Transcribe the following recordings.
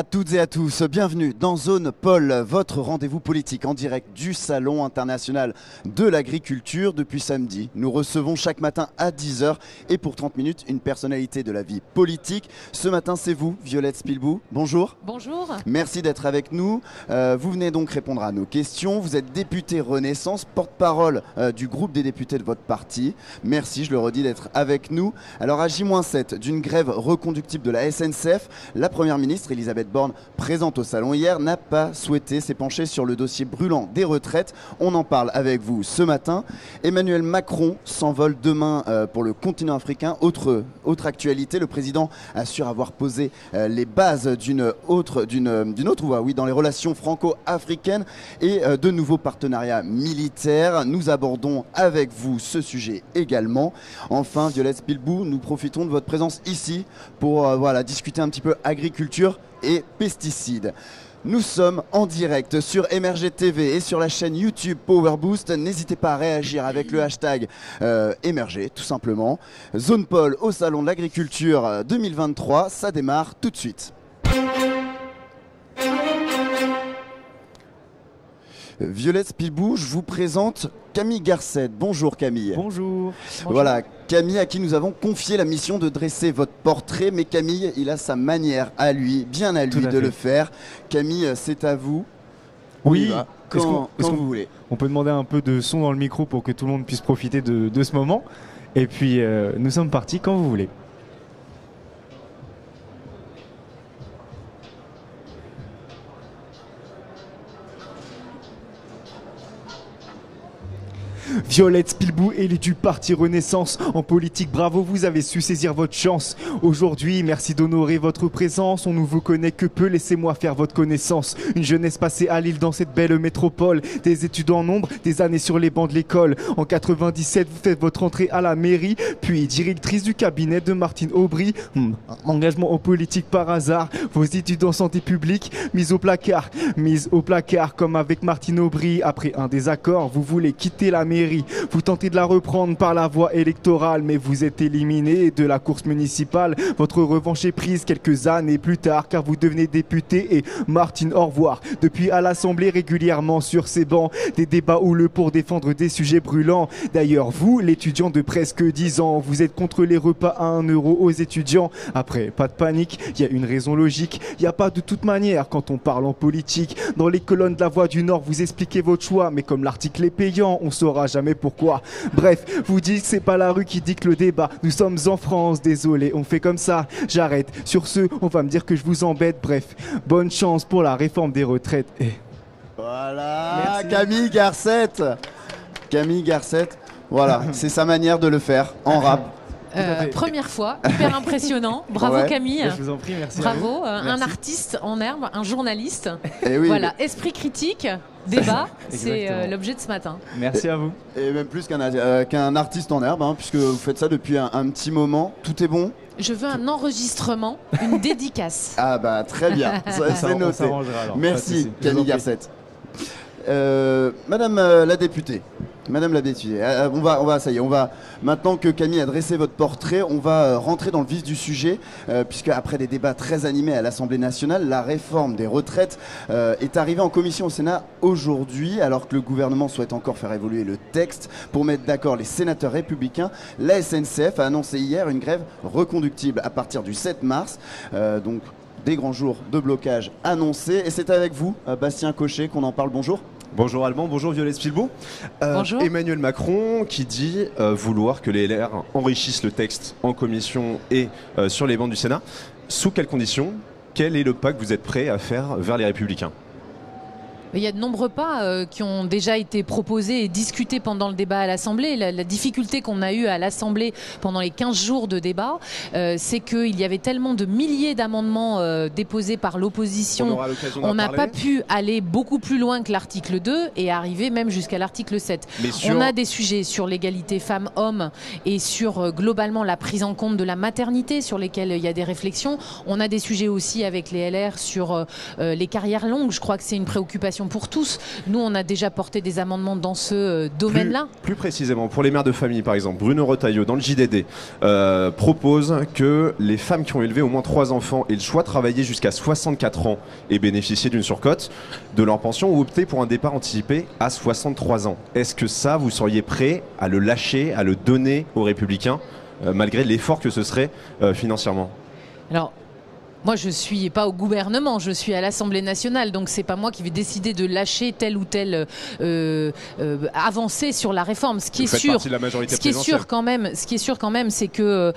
à toutes et à tous, bienvenue dans Zone Pôle, votre rendez-vous politique en direct du Salon international de l'agriculture. Depuis samedi, nous recevons chaque matin à 10 h et pour 30 minutes une personnalité de la vie politique. Ce matin, c'est vous, Violette Spilbou. Bonjour. Bonjour. Merci d'être avec nous. Vous venez donc répondre à nos questions. Vous êtes député Renaissance, porte-parole du groupe des députés de votre parti. Merci, je le redis, d'être avec nous. Alors à J-7 d'une grève reconductible de la SNCF, la Première ministre Elisabeth Borne, présente au salon hier, n'a pas souhaité s'épancher sur le dossier brûlant des retraites. On en parle avec vous ce matin. Emmanuel Macron s'envole demain pour le continent africain. Autre actualité, le président assure avoir posé les bases d'une autre voie, oui, dans les relations franco-africaines et de nouveaux partenariats militaires. Nous abordons avec vous ce sujet également. Enfin, Violette Spilbou, nous profitons de votre présence ici pour discuter un petit peu agriculture et pesticides. Nous sommes en direct sur Emerger TV et sur la chaîne YouTube Power Boost. N'hésitez pas à réagir avec le hashtag Emerger, tout simplement. Zone Pôle au Salon de l'Agriculture 2023, ça démarre tout de suite. Violette Spilbou, je vous présente Camille Garcette. Bonjour Camille. Bonjour. Voilà, Camille à qui nous avons confié la mission de dresser votre portrait, mais Camille, il a sa manière à lui, bien à lui de le faire. Camille, c'est à vous. Oui, quand vous voulez. On peut demander un peu de son dans le micro pour que tout le monde puisse profiter de ce moment. Et puis, nous sommes partis quand vous voulez. Violette Spilbou, élue du parti Renaissance. En politique, bravo, vous avez su saisir votre chance. Aujourd'hui, merci d'honorer votre présence. On ne vous connaît que peu, laissez-moi faire votre connaissance. Une jeunesse passée à Lille dans cette belle métropole. Des études en nombre, des années sur les bancs de l'école. En 97, vous faites votre entrée à la mairie, puis directrice du cabinet de Martine Aubry. Engagement en politique par hasard. Vos études en santé publique, mises au placard. Mises au placard comme avec Martine Aubry. Après un désaccord, vous voulez quitter la mairie. Vous tentez de la reprendre par la voie électorale, mais vous êtes éliminé de la course municipale. Votre revanche est prise quelques années plus tard, car vous devenez député et Martine, au revoir. Depuis à l'Assemblée, régulièrement sur ces bancs, des débats houleux pour défendre des sujets brûlants. D'ailleurs, vous, l'étudiant de presque 10 ans, vous êtes contre les repas à 1 € aux étudiants. Après, pas de panique, il y a une raison logique. Il n'y a pas de toute manière quand on parle en politique. Dans les colonnes de la Voix du Nord, vous expliquez votre choix, mais comme l'article est payant, on saura jamais pourquoi. Bref, vous dites que c'est pas la rue qui dicte le débat. Nous sommes en France, désolé, on fait comme ça. J'arrête. Sur ce, on va me dire que je vous embête. Bref, bonne chance pour la réforme des retraites. Voilà, merci. Camille Garcette. Camille Garcette, voilà, c'est sa manière de le faire en rap. Première fois, hyper impressionnant. Bravo Ouais. Camille. Je vous en prie, merci. Bravo, un Merci. artiste en herbe, un journaliste. Et oui, Voilà, esprit critique, débat, c'est Exactement. l'objet de ce matin. Merci à vous. et même plus qu'un artiste en herbe, hein, puisque vous faites ça depuis un petit moment. Tout est bon? Je veux un enregistrement, une dédicace. Ah bah très bien, c'est On noté. s'arrangera alors. Merci Pas de souci. Je vous en Camille prie. Garcette. Madame la députée, ça y est, maintenant que Camille a dressé votre portrait, on va rentrer dans le vif du sujet, puisque après des débats très animés à l'Assemblée nationale, la réforme des retraites est arrivée en commission au Sénat aujourd'hui, alors que le gouvernement souhaite encore faire évoluer le texte pour mettre d'accord les sénateurs républicains. La SNCF a annoncé hier une grève reconductible à partir du 7 mars, donc des grands jours de blocage annoncés. Et c'est avec vous, Bastien Cochet, qu'on en parle. Bonjour. Bonjour Alban, bonjour Violette Spilbou. Bonjour. Emmanuel Macron qui dit vouloir que les LR enrichissent le texte en commission et sur les bancs du Sénat. Sous quelles conditions? Quel est le pas que vous êtes prêt à faire vers les Républicains? Il y a de nombreux pas qui ont déjà été proposés et discutés pendant le débat à l'Assemblée. La difficulté qu'on a eue à l'Assemblée pendant les 15 jours de débat, c'est qu'il y avait tellement de milliers d'amendements déposés par l'opposition. On n'a pas pu aller beaucoup plus loin que l'article 2 et arriver même jusqu'à l'article 7. On a des sujets sur l'égalité femmes-hommes et sur globalement la prise en compte de la maternité sur lesquels il y a des réflexions. On a des sujets aussi avec les LR sur les carrières longues. Je crois que c'est une préoccupation rémunération pour tous. Nous, on a déjà porté des amendements dans ce domaine-là. Plus précisément, pour les mères de famille, par exemple, Bruno Retailleau, dans le JDD, propose que les femmes qui ont élevé au moins 3 enfants aient le choix de travailler jusqu'à 64 ans et bénéficier d'une surcote de leur pension, ou opter pour un départ anticipé à 63 ans. Est-ce que ça, vous seriez prêt à le lâcher, à le donner aux Républicains, malgré l'effort que ce serait financièrement? Alors, moi, je ne suis pas au gouvernement, je suis à l'Assemblée nationale, donc c'est pas moi qui vais décider de lâcher telle ou telle avancée sur la réforme. Ce qui est sûr, quand même, c'est que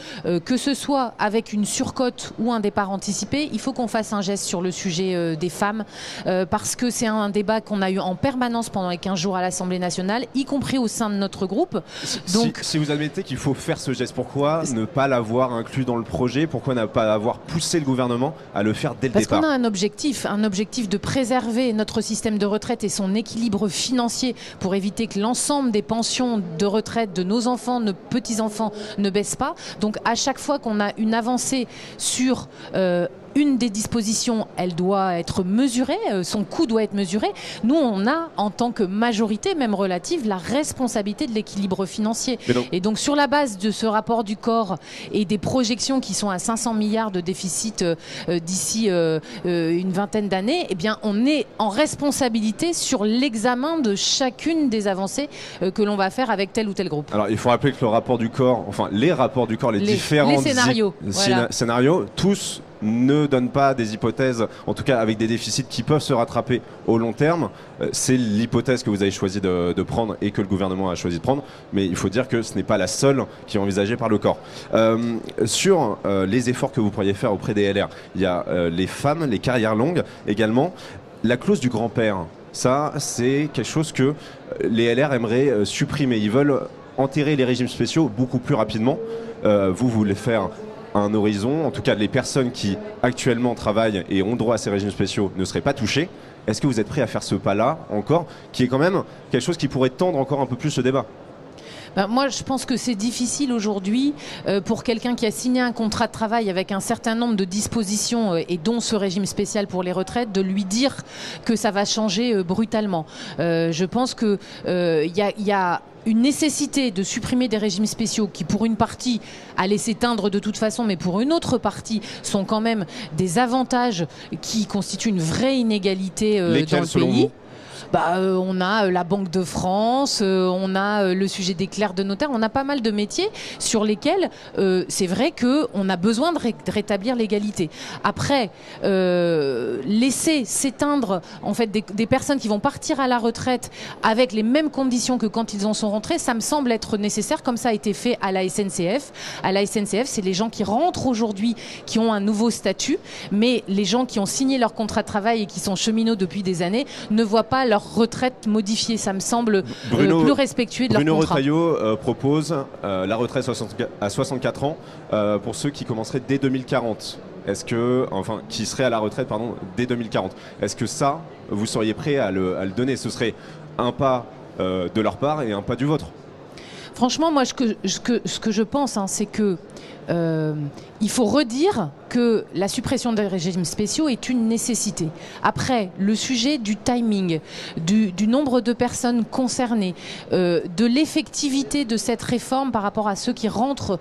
ce soit avec une surcote ou un départ anticipé, il faut qu'on fasse un geste sur le sujet des femmes, parce que c'est un débat qu'on a eu en permanence pendant les 15 jours à l'Assemblée nationale, y compris au sein de notre groupe. Donc, si vous admettez qu'il faut faire ce geste, pourquoi ne pas l'avoir inclus dans le projet? Pourquoi ne pas avoir poussé le gouvernement à le faire dès le départ? Parce qu'on a un objectif de préserver notre système de retraite et son équilibre financier pour éviter que l'ensemble des pensions de retraite de nos enfants, nos petits-enfants ne baissent pas. Donc à chaque fois qu'on a une avancée sur une des dispositions, elle doit être mesurée, son coût doit être mesuré. Nous, on a, en tant que majorité, même relative, la responsabilité de l'équilibre financier. Et donc, sur la base de ce rapport du corps et des projections qui sont à 500 milliards de déficit d'ici une vingtaine d'années, eh bien, on est en responsabilité sur l'examen de chacune des avancées que l'on va faire avec tel ou tel groupe. Alors, il faut rappeler que le rapport du corps, enfin, les rapports du corps, les différents scénarios, tous ne donnent pas des hypothèses, en tout cas avec des déficits qui peuvent se rattraper au long terme. C'est l'hypothèse que vous avez choisi de prendre et que le gouvernement a choisi de prendre, mais il faut dire que ce n'est pas la seule qui est envisagée par le corps. Sur les efforts que vous pourriez faire auprès des LR, il y a les femmes, les carrières longues également, la clause du grand-père. Ça, c'est quelque chose que les LR aimeraient supprimer. Ils veulent enterrer les régimes spéciaux beaucoup plus rapidement. Vous voulez faire un horizon, en tout cas les personnes qui actuellement travaillent et ont droit à ces régimes spéciaux ne seraient pas touchées. Est-ce que vous êtes prêt à faire ce pas-là encore, qui est quand même quelque chose qui pourrait tendre encore un peu plus ce débat? Moi, je pense que c'est difficile aujourd'hui pour quelqu'un qui a signé un contrat de travail avec un certain nombre de dispositions et dont ce régime spécial pour les retraites, de lui dire que ça va changer brutalement. Je pense qu'il y a une nécessité de supprimer des régimes spéciaux qui, pour une partie, allaient s'éteindre de toute façon, mais pour une autre partie, sont quand même des avantages qui constituent une vraie inégalité dans le pays. On a la Banque de France, on a le sujet des clercs de notaire, on a pas mal de métiers sur lesquels c'est vrai qu'on a besoin de rétablir l'égalité. Après, laisser s'éteindre en fait des personnes qui vont partir à la retraite avec les mêmes conditions que quand ils en sont rentrés, ça me semble être nécessaire, comme ça a été fait à la SNCF. À la SNCF, c'est les gens qui rentrent aujourd'hui qui ont un nouveau statut, mais les gens qui ont signé leur contrat de travail et qui sont cheminots depuis des années ne voient pas leur retraite modifiée. Ça me semble plus respectueux de leur contrat. Bruno Retailleau propose la retraite à 64 ans pour ceux qui commenceraient dès 2040. Qui seraient à la retraite dès 2040. Est-ce que ça, vous seriez prêt à le donner? Ce serait un pas de leur part et un pas du vôtre. Franchement, moi, ce que je pense, c'est que il faut redire que la suppression des régimes spéciaux est une nécessité. Après, le sujet du timing, du nombre de personnes concernées, de l'effectivité de cette réforme par rapport à ceux qui rentrent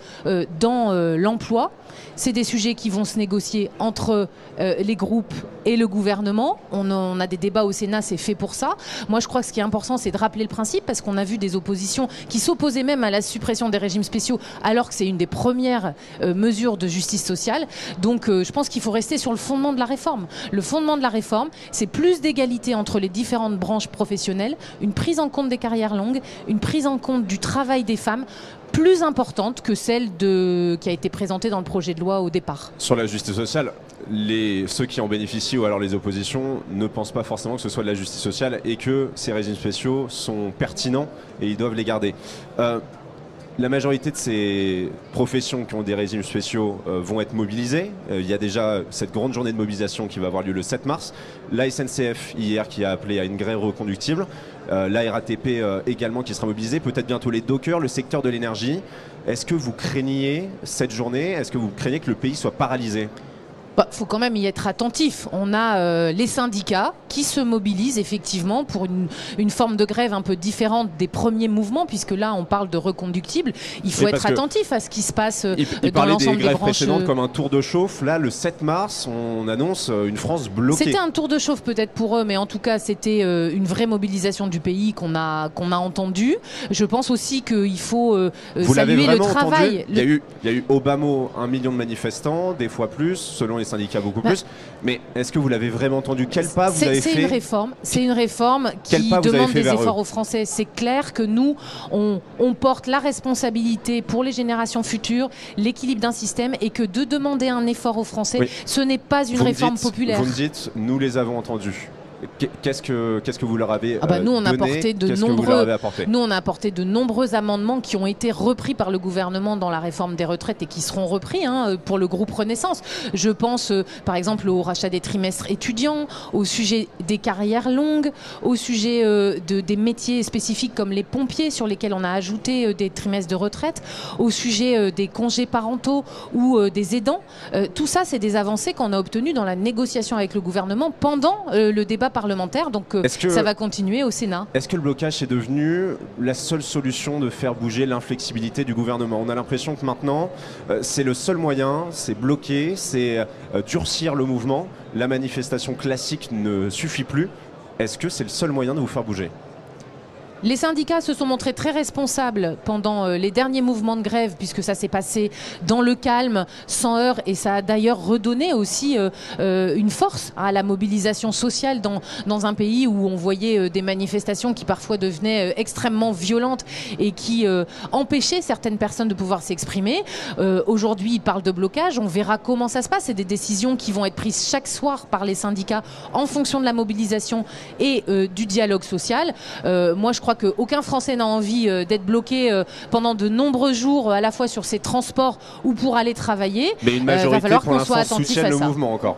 dans l'emploi, c'est des sujets qui vont se négocier entre les groupes et le gouvernement. On a des débats au Sénat, c'est fait pour ça. Moi, je crois que ce qui est important, c'est de rappeler le principe, parce qu'on a vu des oppositions qui s'opposaient même à la suppression des régimes spéciaux, alors que c'est une des premières mesures de justice sociale. Donc, je pense qu'il faut rester sur le fondement de la réforme. Le fondement de la réforme, c'est plus d'égalité entre les différentes branches professionnelles, une prise en compte des carrières longues, une prise en compte du travail des femmes, plus importante que celle qui a été présentée dans le projet de loi au départ. Sur la justice sociale, ceux qui en bénéficient ou alors les oppositions ne pensent pas forcément que ce soit de la justice sociale et que ces régimes spéciaux sont pertinents et ils doivent les garder. La majorité de ces professions qui ont des régimes spéciaux vont être mobilisées. Il y a déjà cette grande journée de mobilisation qui va avoir lieu le 7 mars. La SNCF hier qui a appelé à une grève reconductible. La RATP également qui sera mobilisée. Peut-être bientôt les dockers, le secteur de l'énergie. Est-ce que vous craignez cette journée? Est-ce que vous craignez que le pays soit paralysé? Faut quand même y être attentif. On a les syndicats qui se mobilisent effectivement pour une forme de grève un peu différente des premiers mouvements, puisque là on parle de reconductible. Il faut être attentif à ce qui se passe dans l'ensemble des branches. Précédentes comme un tour de chauffe. Là, le 7 mars, on annonce une France bloquée. C'était un tour de chauffe peut-être pour eux, mais en tout cas c'était une vraie mobilisation du pays qu'on a entendue. Je pense aussi qu'il faut saluer le travail. Il y a eu Obama, 1 million de manifestants, des fois plus, selon les syndicats beaucoup plus. Mais est-ce que vous l'avez vraiment entendu? Quel pas vous avez fait? C'est une réforme qui demande des efforts aux Français. C'est clair que nous, on porte la responsabilité pour les générations futures, l'équilibre d'un système, et que de demander un effort aux Français, ce n'est pas une réforme populaire. Vous me dites, nous les avons entendus. Qu'est-ce que vous leur avez nous on a apporté Nous on a apporté de nombreux amendements qui ont été repris par le gouvernement dans la réforme des retraites et qui seront repris pour le groupe Renaissance. Je pense par exemple au rachat des trimestres étudiants, au sujet des carrières longues, au sujet des métiers spécifiques comme les pompiers sur lesquels on a ajouté des trimestres de retraite, au sujet des congés parentaux ou des aidants. Tout ça, c'est des avancées qu'on a obtenues dans la négociation avec le gouvernement pendant le débat parlementaire, donc ça va continuer au Sénat. Est-ce que le blocage est devenu la seule solution de faire bouger l'inflexibilité du gouvernement? On a l'impression que maintenant, c'est le seul moyen, c'est bloquer, c'est durcir le mouvement. La manifestation classique ne suffit plus. Est-ce que c'est le seul moyen de vous faire bouger? Les syndicats se sont montrés très responsables pendant les derniers mouvements de grève, puisque ça s'est passé dans le calme, sans heurts, et ça a d'ailleurs redonné aussi une force à la mobilisation sociale dans un pays où on voyait des manifestations qui parfois devenaient extrêmement violentes et qui empêchaient certaines personnes de pouvoir s'exprimer. Aujourd'hui, ils parlent de blocage, on verra comment ça se passe. C'est des décisions qui vont être prises chaque soir par les syndicats en fonction de la mobilisation et du dialogue social. Moi, je crois qu'aucun Français n'a envie d'être bloqué pendant de nombreux jours à la fois sur ses transports ou pour aller travailler. Mais une majorité pour l'instant soutient le mouvement encore.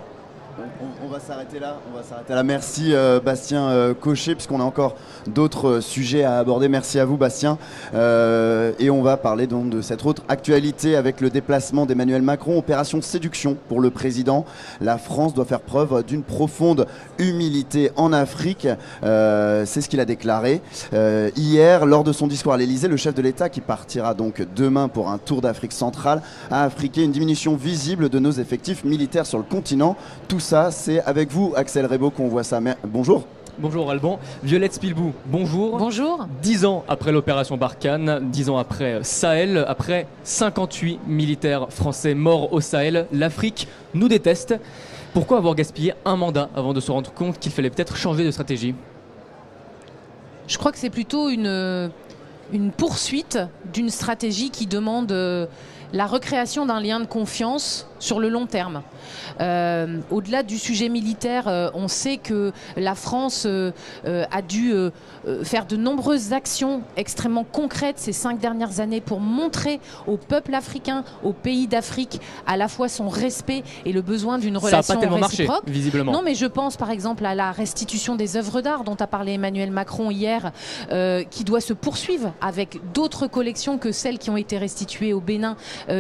On va s'arrêter là. Merci Bastien Cochet, puisqu'on a encore d'autres sujets à aborder. Merci à vous Bastien. Et on va parler donc de cette autre actualité avec le déplacement d'Emmanuel Macron, opération séduction pour le président. La France doit faire preuve d'une profonde humilité en Afrique. C'est ce qu'il a déclaré hier lors de son discours à l'Elysée. Le chef de l'État, qui partira donc demain pour un tour d'Afrique centrale, a affirmé une diminution visible de nos effectifs militaires sur le continent. Tout ça, c'est avec vous, Axel Rebaud, qu'on voit ça. Bonjour. Bonjour Alban. Violette Spilbou, bonjour. Bonjour. 10 ans après l'opération Barkhane, 10 ans après Sahel, après 58 militaires français morts au Sahel, l'Afrique nous déteste. Pourquoi avoir gaspillé un mandat avant de se rendre compte qu'il fallait peut-être changer de stratégie? Je crois que c'est plutôt une poursuite d'une stratégie qui demande la recréation d'un lien de confiance sur le long terme. Au-delà du sujet militaire, on sait que la France a dû faire de nombreuses actions extrêmement concrètes ces 5 dernières années pour montrer au peuple africain, aux pays d'Afrique, à la fois son respect et le besoin d'une relation réciproque. Ça n'a pas tellement marché, visiblement. Non, mais je pense par exemple à la restitution des œuvres d'art dont a parlé Emmanuel Macron hier, qui doit se poursuivre avec d'autres collections que celles qui ont été restituées au Bénin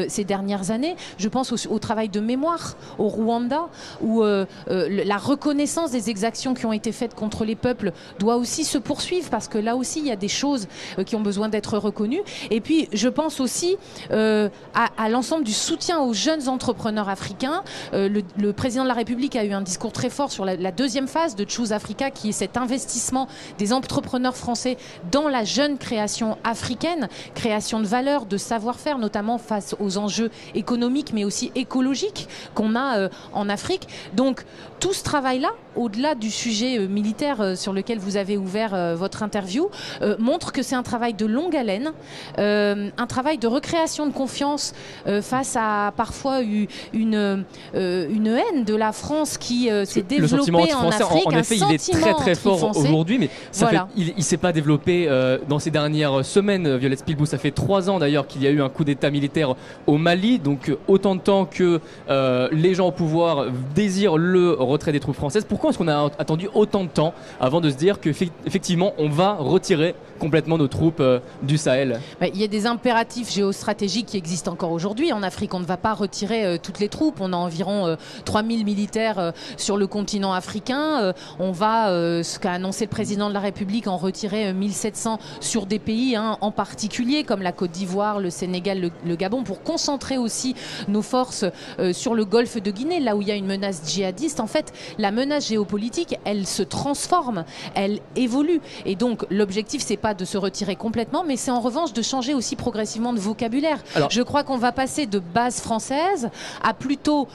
ces dernières années. Je pense au travail de mémoire au Rwanda, où la reconnaissance des exactions qui ont été faites contre les peuples doit aussi se poursuivre, parce que là aussi il y a des choses qui ont besoin d'être reconnues. Et puis je pense aussi à l'ensemble du soutien aux jeunes entrepreneurs africains. Le président de la République a eu un discours très fort sur la deuxième phase de Choose Africa, qui est cet investissement des entrepreneurs français dans la jeune création africaine, création de valeur, de savoir-faire, notamment face aux enjeux économiques mais aussi écologiques qu'on a en Afrique. Donc tout ce travail-là, au-delà du sujet militaire sur lequel vous avez ouvert votre interview, montre que c'est un travail de longue haleine, un travail de recréation de confiance face à parfois une haine de la France qui s'est développée en Afrique. En effet, il est très très fort aujourd'hui, mais il ne s'est pas développé dans ces dernières semaines. Violette Spilbou, ça fait 3 ans d'ailleurs qu'il y a eu un coup d'état militaire au Mali, donc autant de temps que les gens au pouvoir désirent le retrait des troupes françaises. Pourquoi Pourquoi est-ce qu'on a attendu autant de temps avant de se dire qu'effectivement on va retirer complètement nos troupes du Sahel? Il y a des impératifs géostratégiques qui existent encore aujourd'hui. En Afrique, on ne va pas retirer toutes les troupes. On a environ 3000 militaires sur le continent africain. On va, ce qu'a annoncé le président de la République, en retirer 1700 sur des pays en particulier, comme la Côte d'Ivoire, le Sénégal, le Gabon, pour concentrer aussi nos forces sur le golfe de Guinée, là où il y a une menace djihadiste. En fait, la menace géopolitique, elle se transforme, elle évolue. Et donc, l'objectif, c'est pas de se retirer complètement, mais c'est en revanche de changer aussi progressivement de vocabulaire. Alors, je crois qu'on va passer de bases françaises à plutôt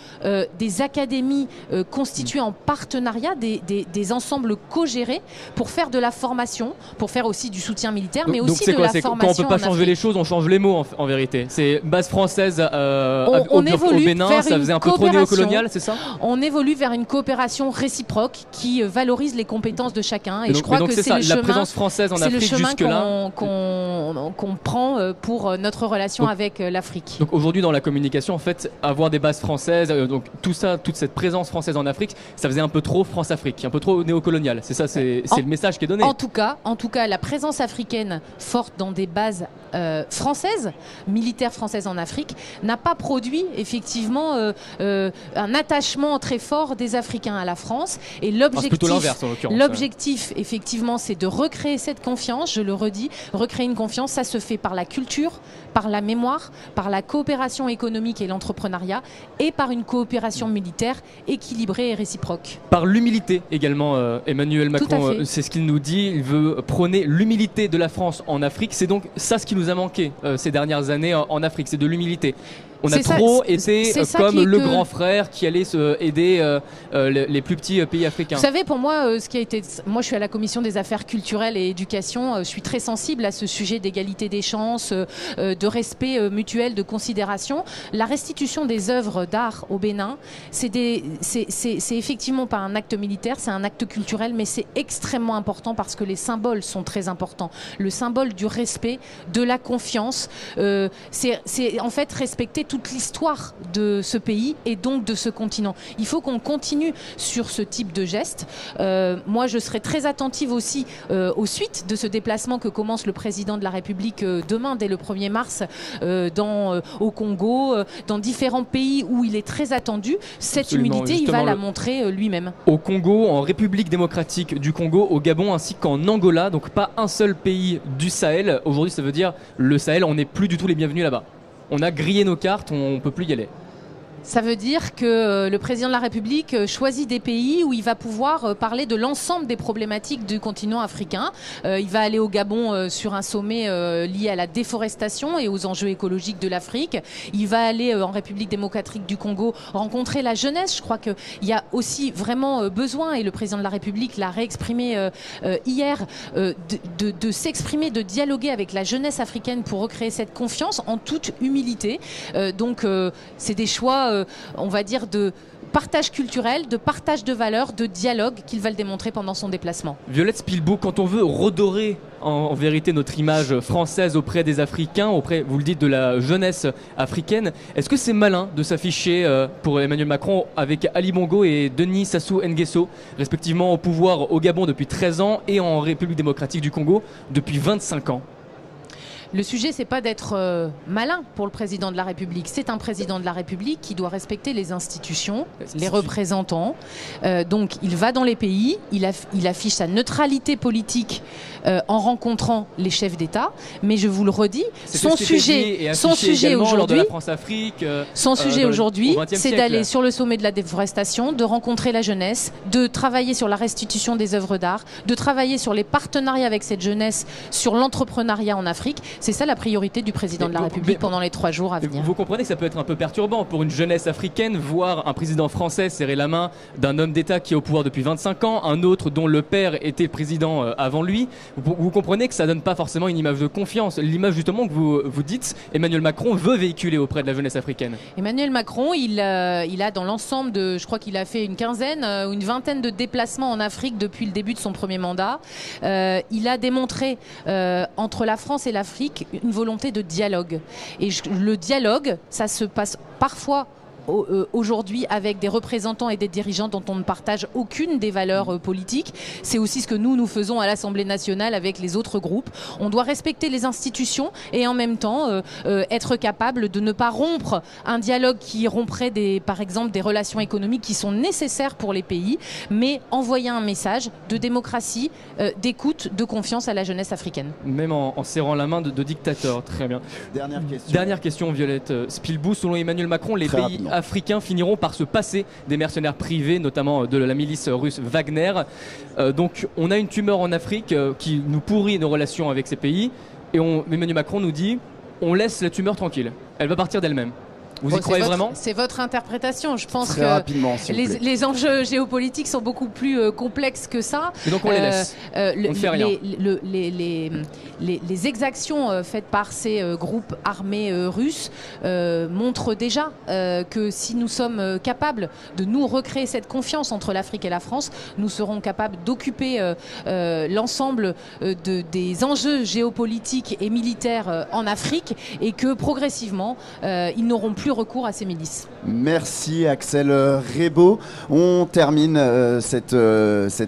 des académies constituées en partenariat, des ensembles co-gérés pour faire de la formation, pour faire aussi du soutien militaire, mais aussi de la formation. Quand on peut pas changer les choses, on change les mots en vérité. C'est base française au Bénin, ça faisait un peu trop néocolonial, c'est ça? On évolue vers une coopération réciproque qui valorise les compétences de chacun. Et je crois que c'est la présence française en Afrique jusque-là qu'on prend pour notre relation avec l'Afrique. Donc aujourd'hui dans la communication, en fait, avoir des bases françaises, donc tout ça, toute cette présence française en Afrique, ça faisait un peu trop France-Afrique, un peu trop néocolonial. C'est ça, c'est le message qui est donné. En tout cas, la présence africaine forte dans des bases françaises, militaires françaises en Afrique, n'a pas produit effectivement un attachement très fort des Africains à la France. Et l'objectif, effectivement, c'est de recréer cette confiance. Je le redis, recréer une confiance, ça se fait par la culture, par la mémoire, par la coopération économique et l'entrepreneuriat, et par une coopération militaire équilibrée et réciproque. Par l'humilité également, Emmanuel Macron, c'est ce qu'il nous dit. Il veut prôner l'humilité de la France en Afrique. C'est donc ça ce qui nous a manqué ces dernières années en Afrique, c'est de l'humilité. On a trop été comme le grand frère qui allait aider les plus petits pays africains. Vous savez, pour moi, moi je suis à la commission des affaires culturelles et éducation, je suis très sensible à ce sujet d'égalité des chances, de respect mutuel, de considération. La restitution des œuvres d'art au Bénin, c'est effectivement pas un acte militaire, c'est un acte culturel, mais c'est extrêmement important parce que les symboles sont très importants. Le symbole du respect, de la confiance, c'est en fait respecter toute l'histoire de ce pays et donc de ce continent. Il faut qu'on continue sur ce type de geste. Moi, je serai très attentive aussi aux suites de ce déplacement que commence le président de la République demain, dès le 1er mars, au Congo, dans différents pays où il est très attendu. Cette humilité, il va la montrer lui-même. Au Congo, en République démocratique du Congo, au Gabon ainsi qu'en Angola, donc pas un seul pays du Sahel. Aujourd'hui, ça veut dire le Sahel, on n'est plus du tout les bienvenus là-bas. On a grillé nos cartes, on ne peut plus y aller. Ça veut dire que le président de la République choisit des pays où il va pouvoir parler de l'ensemble des problématiques du continent africain. Il va aller au Gabon sur un sommet lié à la déforestation et aux enjeux écologiques de l'Afrique. Il va aller en République démocratique du Congo rencontrer la jeunesse. Je crois qu'il y a aussi vraiment besoin, et le président de la République l'a réexprimé hier, de s'exprimer, de dialoguer avec la jeunesse africaine pour recréer cette confiance en toute humilité. Donc c'est des choix on va dire de partage culturel, de partage de valeurs, de dialogue qu'il va le démontrer pendant son déplacement. Violette Spilbou, quand on veut redorer en vérité notre image française auprès des Africains, auprès, vous le dites, de la jeunesse africaine, est-ce que c'est malin de s'afficher pour Emmanuel Macron avec Ali Bongo et Denis Sassou Nguesso, respectivement au pouvoir au Gabon depuis 13 ans et en République démocratique du Congo depuis 25 ans? Le sujet, c'est pas d'être malin pour le président de la République. C'est un président de la République qui doit respecter les institutions, les représentants. Donc, il va dans les pays, il affiche sa neutralité politique en rencontrant les chefs d'État. Mais je vous le redis, son sujet aujourd'hui, c'est d'aller sur le sommet de la déforestation, de rencontrer la jeunesse, de travailler sur la restitution des œuvres d'art, de travailler sur les partenariats avec cette jeunesse, sur l'entrepreneuriat en Afrique. C'est ça la priorité du président de la République pendant les 3 jours à venir. Vous comprenez que ça peut être un peu perturbant pour une jeunesse africaine, voir un président français serrer la main d'un homme d'État qui est au pouvoir depuis 25 ans, un autre dont le père était président avant lui. Vous comprenez que ça donne pas forcément une image de confiance. L'image justement que vous dites, Emmanuel Macron veut véhiculer auprès de la jeunesse africaine. Emmanuel Macron, il a dans l'ensemble de, je crois qu'il a fait une quinzaine ou une vingtaine de déplacements en Afrique depuis le début de son premier mandat. Il a démontré entre la France et l'Afrique une volonté de dialogue. Et le dialogue, ça se passe parfois aujourd'hui avec des représentants et des dirigeants dont on ne partage aucune des valeurs politiques. C'est aussi ce que nous faisons à l'Assemblée nationale avec les autres groupes. On doit respecter les institutions et en même temps être capable de ne pas rompre un dialogue qui romprait par exemple des relations économiques qui sont nécessaires pour les pays, mais envoyer un message de démocratie, d'écoute, de confiance à la jeunesse africaine. Même en serrant la main de dictateurs. Très bien. Dernière question, Violette Spilbou. Selon Emmanuel Macron, les pays africains finiront par se passer des mercenaires privés, notamment de la milice russe Wagner. Donc on a une tumeur en Afrique qui nous pourrit nos relations avec ces pays. Et Emmanuel Macron nous dit, on laisse la tumeur tranquille. Elle va partir d'elle-même. Vous y croyez vraiment ? C'est votre interprétation. Je pense que les enjeux géopolitiques sont beaucoup plus complexes que ça. Et donc on les laisse. On ne fait rien. Les exactions faites par ces groupes armés russes montrent déjà que si nous sommes capables de nous recréer cette confiance entre l'Afrique et la France, nous serons capables d'occuper l'ensemble des enjeux géopolitiques et militaires en Afrique et que progressivement, ils n'auront plus recours à ces milices. Merci Axel Rebaud. On termine cette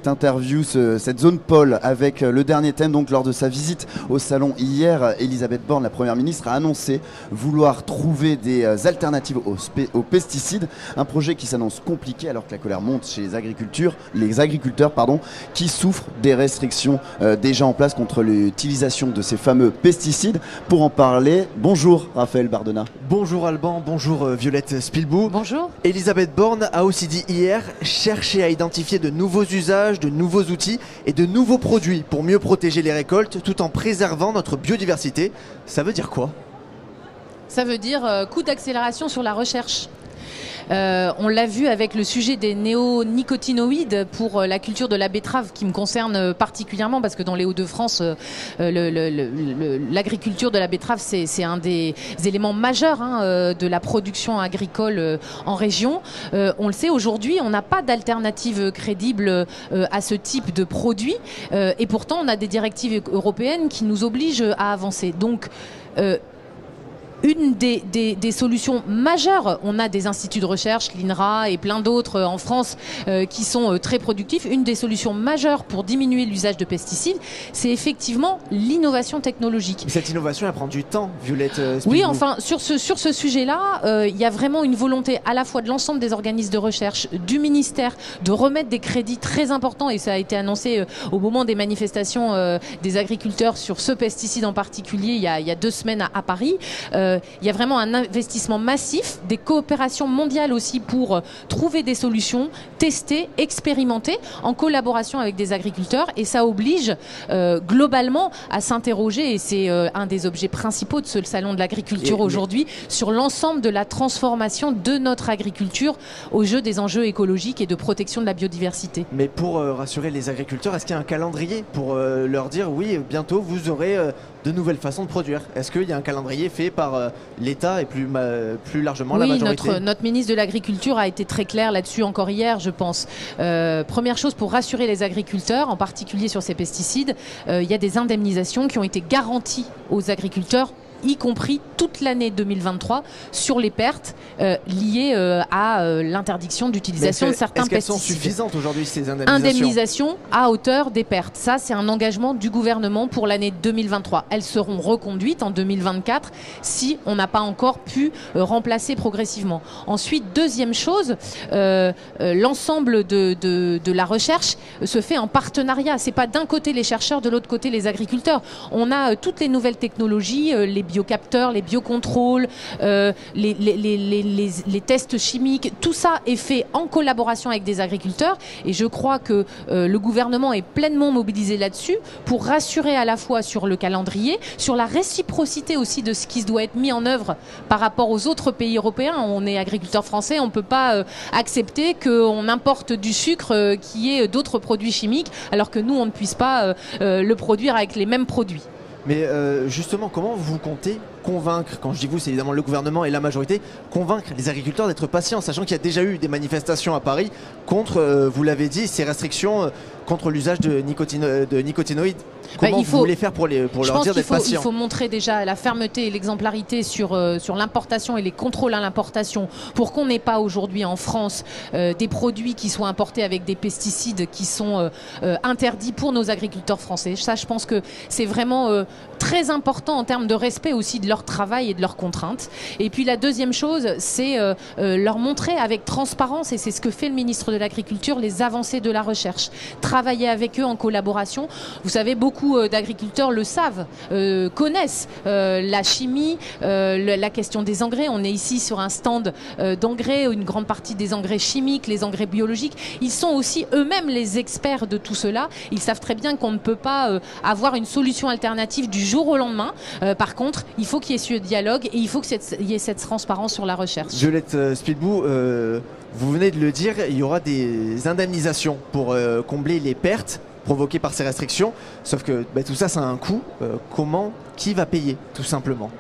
interview, cette zone pôle avec le dernier thème. Donc lors de sa visite au salon hier, Elisabeth Borne, la première ministre, a annoncé vouloir trouver des alternatives aux pesticides. Un projet qui s'annonce compliqué alors que la colère monte chez les agriculteurs qui souffrent des restrictions déjà en place contre l'utilisation de ces fameux pesticides. Pour en parler, bonjour Raphaël Bardona. Bonjour Alban, bonjour Violette Spilbou. Bonjour. Elisabeth Borne a aussi dit hier chercher à identifier de nouveaux usages, de nouveaux outils et de nouveaux produits pour mieux protéger les récoltes tout en préservant notre biodiversité. Ça veut dire quoi ? Ça veut dire coup d'accélération sur la recherche. On l'a vu avec le sujet des néonicotinoïdes pour la culture de la betterave qui me concerne particulièrement parce que dans les Hauts-de-France, l'agriculture de la betterave c'est un des éléments majeurs de la production agricole en région. On le sait, aujourd'hui on n'a pas d'alternative crédible à ce type de produit et pourtant on a des directives européennes qui nous obligent à avancer. Donc une des solutions majeures, on a des instituts de recherche, l'INRA et plein d'autres en France qui sont très productifs. Une des solutions majeures pour diminuer l'usage de pesticides, c'est effectivement l'innovation technologique. Mais cette innovation, elle prend du temps, Violette Spilbou. Oui, enfin, sur ce sujet-là, il y a vraiment une volonté à la fois de l'ensemble des organismes de recherche, du ministère, de remettre des crédits très importants, et ça a été annoncé au moment des manifestations des agriculteurs sur ce pesticide en particulier il y a 2 semaines à Paris. Il y a vraiment un investissement massif, des coopérations mondiales aussi pour trouver des solutions, tester, expérimenter en collaboration avec des agriculteurs, et ça oblige globalement à s'interroger, et c'est un des objets principaux de ce salon de l'agriculture aujourd'hui, sur l'ensemble de la transformation de notre agriculture au jeu des enjeux écologiques et de protection de la biodiversité. Mais pour rassurer les agriculteurs, est-ce qu'il y a un calendrier pour leur dire oui, bientôt vous aurez de nouvelles façons de produire? Est-ce qu'il y a un calendrier fait par l'État et plus largement la majorité? Oui, notre ministre de l'Agriculture a été très clair là-dessus encore hier, je pense. Première chose, pour rassurer les agriculteurs, en particulier sur ces pesticides, il y a des indemnisations qui ont été garanties aux agriculteurs, y compris toute l'année 2023, sur les pertes liées à l'interdiction d'utilisation de certains pesticides. Est-ce qu'elles sont suffisantes aujourd'hui, ces indemnisations? Indemnisation à hauteur des pertes. Ça, c'est un engagement du gouvernement pour l'année 2023. Elles seront reconduites en 2024 si on n'a pas encore pu remplacer progressivement. Ensuite, deuxième chose, l'ensemble de la recherche se fait en partenariat. C'est pas d'un côté les chercheurs, de l'autre côté les agriculteurs. On a toutes les nouvelles technologies, les biocapteurs, les biocontrôles, les tests chimiques, tout ça est fait en collaboration avec des agriculteurs, et je crois que le gouvernement est pleinement mobilisé là-dessus pour rassurer à la fois sur le calendrier, sur la réciprocité aussi de ce qui doit être mis en œuvre par rapport aux autres pays européens. On est agriculteurs français, on ne peut pas accepter qu'on importe du sucre qui est d'autres produits chimiques alors que nous on ne puisse pas le produire avec les mêmes produits. Mais justement, comment vous comptez convaincre, quand je dis vous, c'est évidemment le gouvernement et la majorité, convaincre les agriculteurs d'être patients, sachant qu'il y a déjà eu des manifestations à Paris contre, vous l'avez dit, ces restrictions contre l'usage de nicotinoïdes. Comment vous voulez faire pour leur dire d'être patients? Il faut montrer déjà la fermeté et l'exemplarité sur l'importation et les contrôles à l'importation pour qu'on n'ait pas aujourd'hui en France des produits qui soient importés avec des pesticides qui sont interdits pour nos agriculteurs français. Ça, je pense que c'est vraiment très important en termes de respect aussi de leur travail et de leurs contraintes. Et puis la deuxième chose, c'est leur montrer avec transparence, et c'est ce que fait le ministre de l'Agriculture, les avancées de la recherche. Travailler avec eux en collaboration. Vous savez, beaucoup d'agriculteurs le savent, connaissent la chimie, la question des engrais. On est ici sur un stand d'engrais, une grande partie des engrais chimiques, les engrais biologiques. Ils sont aussi eux-mêmes les experts de tout cela. Ils savent très bien qu'on ne peut pas avoir une solution alternative du jour au lendemain. Par contre, il faut qu'il y ait ce dialogue et il faut qu'il y ait cette transparence sur la recherche. Violette Spilbou, vous venez de le dire, il y aura des indemnisations pour combler les pertes provoquées par ces restrictions. Sauf que tout ça, ça a un coût. Qui va payer, tout simplement?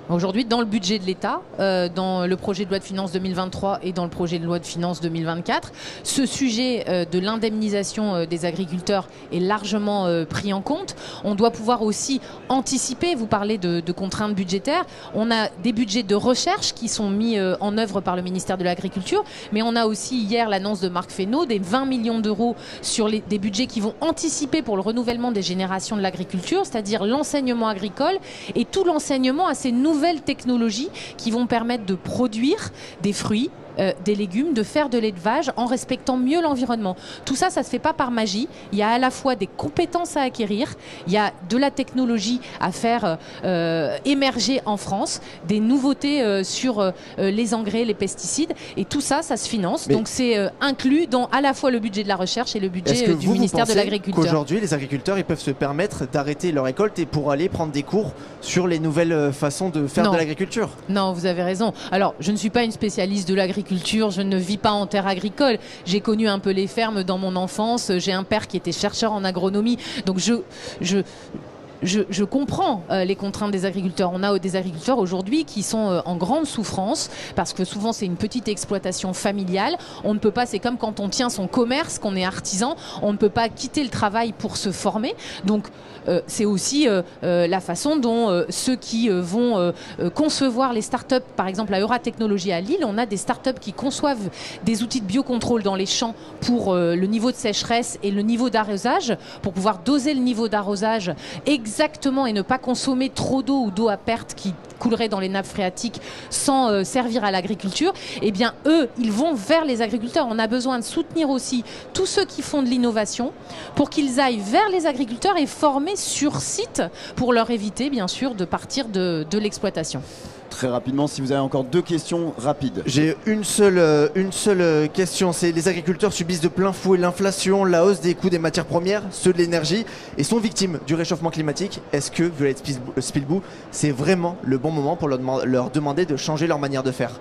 Aujourd'hui, dans le budget de l'État, dans le projet de loi de finances 2023 et dans le projet de loi de finances 2024, ce sujet de l'indemnisation des agriculteurs est largement pris en compte. On doit pouvoir aussi anticiper, vous parlez de contraintes budgétaires, on a des budgets de recherche qui sont mis en œuvre par le ministère de l'Agriculture, mais on a aussi hier l'annonce de Marc Fesneau des 20 millions d'euros sur des budgets qui vont anticiper pour le renouvellement des générations de l'agriculture, c'est-à-dire l'enseignement agricole et tout l'enseignement à ces nouvelles technologies qui vont permettre de produire des fruits, des légumes, de faire de l'élevage en respectant mieux l'environnement. Tout ça, ça ne se fait pas par magie. Il y a à la fois des compétences à acquérir, il y a de la technologie à faire émerger en France, des nouveautés sur les engrais, les pesticides, et tout ça, ça se finance. Donc c'est inclus dans à la fois le budget de la recherche et le budget du ministère de l'Agriculture. Qu'aujourd'hui, les agriculteurs, ils peuvent se permettre d'arrêter leur récolte et pour aller prendre des cours sur les nouvelles façons de faire de l'agriculture? Non, vous avez raison. Alors, je ne suis pas une spécialiste de l'agriculture. Je ne vis pas en terre agricole. J'ai connu un peu les fermes dans mon enfance. J'ai un père qui était chercheur en agronomie. Donc je comprends les contraintes des agriculteurs. On a des agriculteurs aujourd'hui qui sont en grande souffrance parce que souvent c'est une petite exploitation familiale. On ne peut pas, c'est comme quand on tient son commerce, qu'on est artisan, on ne peut pas quitter le travail pour se former. Donc c'est aussi la façon dont ceux qui vont concevoir les startups, par exemple à Euratechnologie à Lille, on a des startups qui conçoivent des outils de biocontrôle dans les champs pour le niveau de sécheresse et le niveau d'arrosage, pour pouvoir doser le niveau d'arrosage exactement et ne pas consommer trop d'eau ou d'eau à perte qui coulerait dans les nappes phréatiques sans servir à l'agriculture. Eh bien eux, ils vont vers les agriculteurs. On a besoin de soutenir aussi tous ceux qui font de l'innovation pour qu'ils aillent vers les agriculteurs et former sur site pour leur éviter bien sûr de partir de l'exploitation. Très rapidement, si vous avez encore deux questions rapides. J'ai une seule question, c'est les agriculteurs subissent de plein fouet l'inflation, la hausse des coûts des matières premières, ceux de l'énergie, et sont victimes du réchauffement climatique. Est-ce que, Violette Spilbou, c'est vraiment le bon moment pour leur demander de changer leur manière de faire ?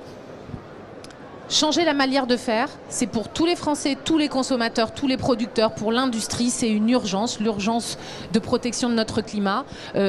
Changer la manière de faire, c'est pour tous les Français, tous les consommateurs, tous les producteurs, pour l'industrie, c'est une urgence, l'urgence de protection de notre climat,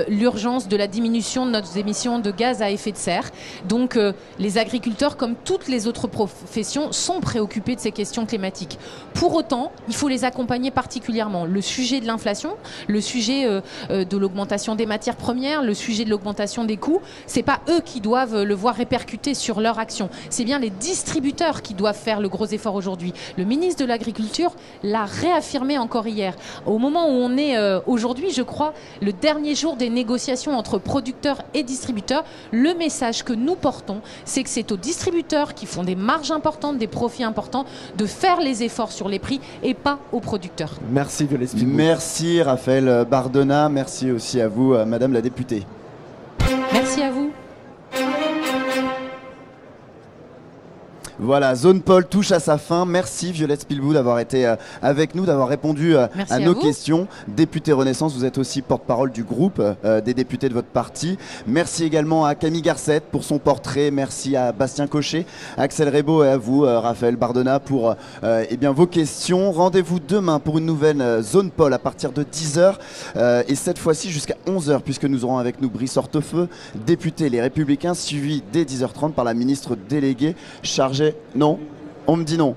l'urgence de la diminution de nos émissions de gaz à effet de serre. Donc les agriculteurs, comme toutes les autres professions, sont préoccupés de ces questions climatiques. Pour autant, il faut les accompagner particulièrement. Le sujet de l'inflation, le sujet de l'augmentation des matières premières, le sujet de l'augmentation des coûts, c'est pas eux qui doivent le voir répercuter sur leur action. C'est bien les distributeurs qui doivent faire le gros effort aujourd'hui. Le ministre de l'Agriculture l'a réaffirmé encore hier. Au moment où on est aujourd'hui, je crois, le dernier jour des négociations entre producteurs et distributeurs, le message que nous portons, c'est que c'est aux distributeurs qui font des marges importantes, des profits importants, de faire les efforts sur les prix et pas aux producteurs. Merci Violette Spilbou. Merci Raphaël Bardona, merci aussi à vous, Madame la députée. Merci à vous. Voilà, Zone Paul touche à sa fin. Merci Violette Spilbou d'avoir été avec nous, d'avoir répondu à nos questions. Députée Renaissance, vous êtes aussi porte-parole du groupe des députés de votre parti. Merci également à Camille Garcette pour son portrait. Merci à Bastien Cochet, Axel Rebaud et à vous, Raphaël Bardona, pour vos questions. Rendez-vous demain pour une nouvelle Zone Paul à partir de 10h et cette fois-ci jusqu'à 11h puisque nous aurons avec nous Brice Hortefeux, député Les Républicains, suivi dès 10h30 par la ministre déléguée chargée. Non, on me dit non.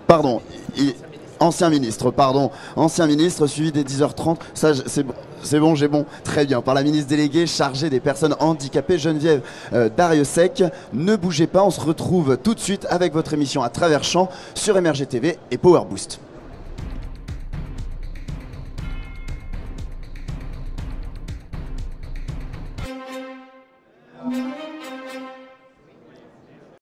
Pardon, ancien ministre, suivi dès 10h30. Ça, c'est bon, j'ai bon. Très bien, par la ministre déléguée chargée des personnes handicapées, Geneviève Darrieussecq. Ne bougez pas, on se retrouve tout de suite avec votre émission à travers champs sur MRG TV et Power Boost.